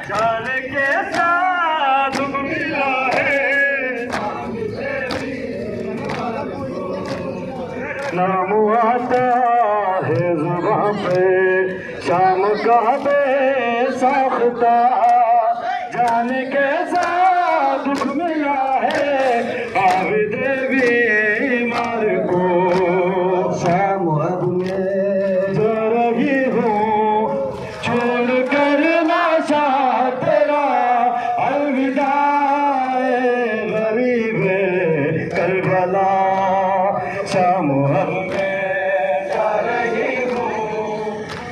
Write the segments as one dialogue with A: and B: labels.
A: जाने कैसा दुख मिला है, नाम आता है जुबां पे शाम का बेसाख्ता, जाने कैसा दुख मिला है आबिदे बीमार को। शाम अब मैं जो रही हूँ छोड़ कर लाशा तेरा, अलविदा गरीब करबला। शाम अब मैं जा रही हूँ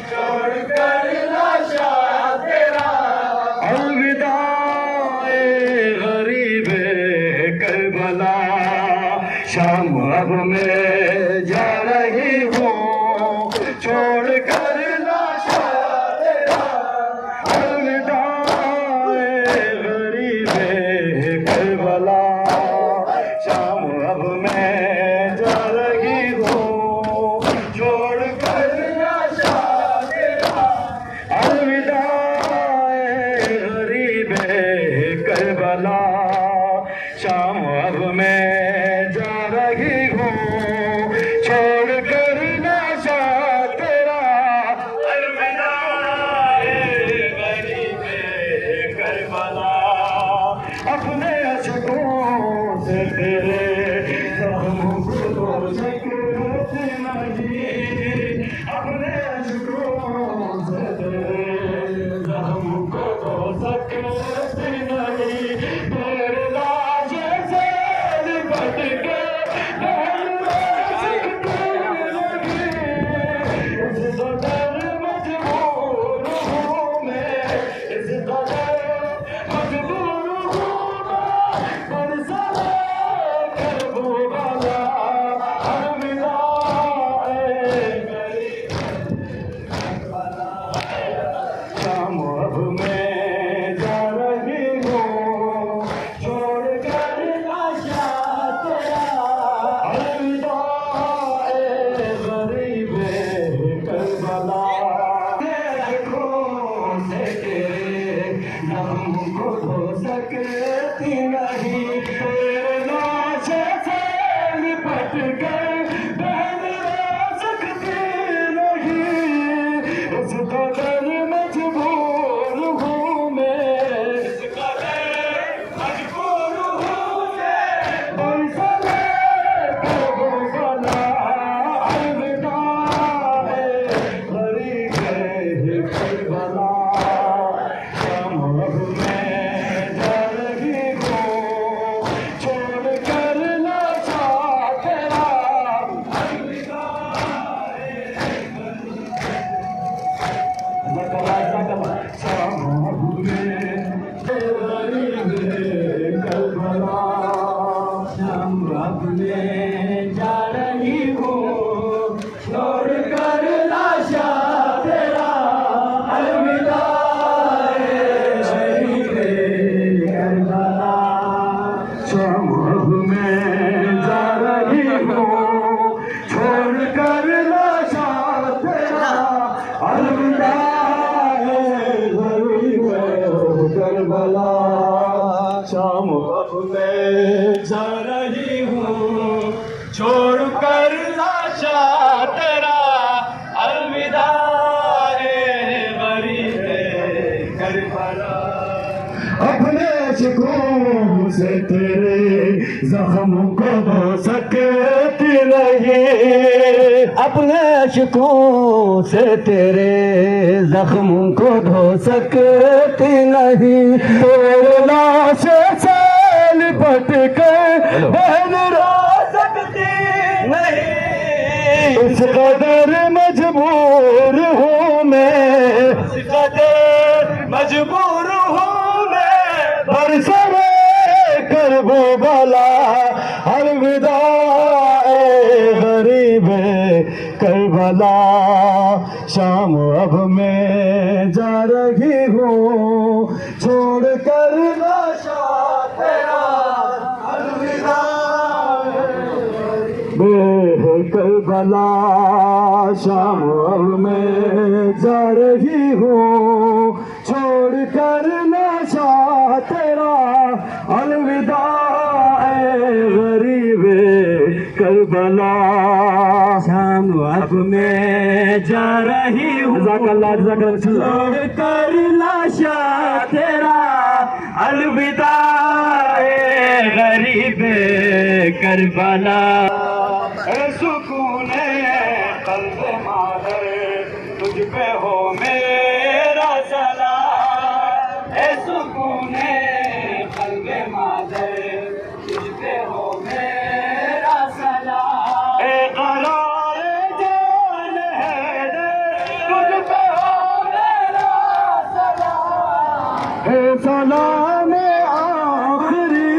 A: छोड़ कर लाशा तेरा, अलविदा गरीब करबला। शाम अब मैं जा रही हूँ छोड़ कर लाशा तेरा, अलविदा गरीब करबला। शाम अब मैं जा रही हूँ छोड़ कर लाशा तेरा, अलविदा गरीब करबला। शाम अब मैं जा रही हूँ छोड़ कर लाशा तेरा, अलविदा गरीब करबला। अपने अशकों से तेरे जख्मों को धो सकते नहीं, अपने अशकों से तेरे जख्मों को धो सकते नहीं। तेरे लाश से लिपट के इस कदर मजबूर हूँ मैं, इस कदर मजबूर हूँ मैं, बरसाने करबो वाला अलविदा गरीब करबला। शाम अब मैं जा रही हूँ छोड़ कर लाशा तेरा, अलविदा गरीब करबला। आँखों से तेरे नाम को धो सकती नहीं, तेरे लाश से लिपट कर बहन रो सकती नहीं। इस कदर मजबूर हूँ मैं, इस कदर मजबूर हूँ मैं, बरसाने करबो वाला अलविदा गरीब करबला। शाम अब मैं जा रही हूँ छोड़ कर लाशा तेरा, अलविदा शाम अब मैं गरीब करबला। शाम अब मैं जा रही हूँ छोड़ कर लाशा तेरा, अलविदा गरीब करबला। शाम अब मैं जा रही हूँ छोड़ कर लाशा तेरा, अलविदा गरीब करबला। शाम अब मैं जा रही हूँ छोड़ कर लाशा तेरा, अलविदा गरीब करबला। अपने शिकों से तेरे जख्मों को धो सकती नहीं, अपने अशकों से तेरे जख्मों को धो सकती नहीं। तेरे लाश से लिपट कर बहन रो सकती नहीं। इस कदर मजबूर हूँ मैं, इस कदर मजबूर हूँ मैं, बरसाने करबो वाला अलविदा गरीब करबला। शाम अब मैं जा रही हूँ छोड़ कर लाशा तेरा, अलविदा करबला। शाम अब मैं जा रही हूँ छोड़ कर लाशा तेरा अलविदा ए गरीबे करबला।
B: शाम अब मैं जा रही हूँ,
A: छोड़ कर
B: लाशा तेरा अलविदा ए गरीबे करबला।
A: ए सुकूने कल्ब मादर तुझ पे हो मेरा सलाम। ए सुकूने कल्ब मादर तुझ पे हो मेरा सलाम। ए करार जान है तुझ पे हो मेरा सलाम। ए सलाम आखिरी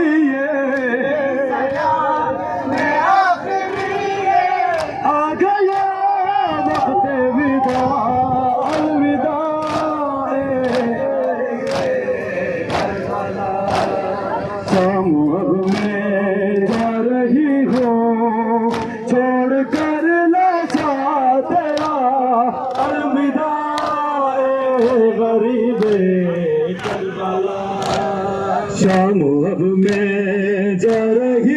A: आ गया वक्त विदा अलविदा शाम अब मैं जा रही हूँ, छोड़ कर लाशा तेरा अलविदा ए गरीबे करबला। शाम अब मैं जा रही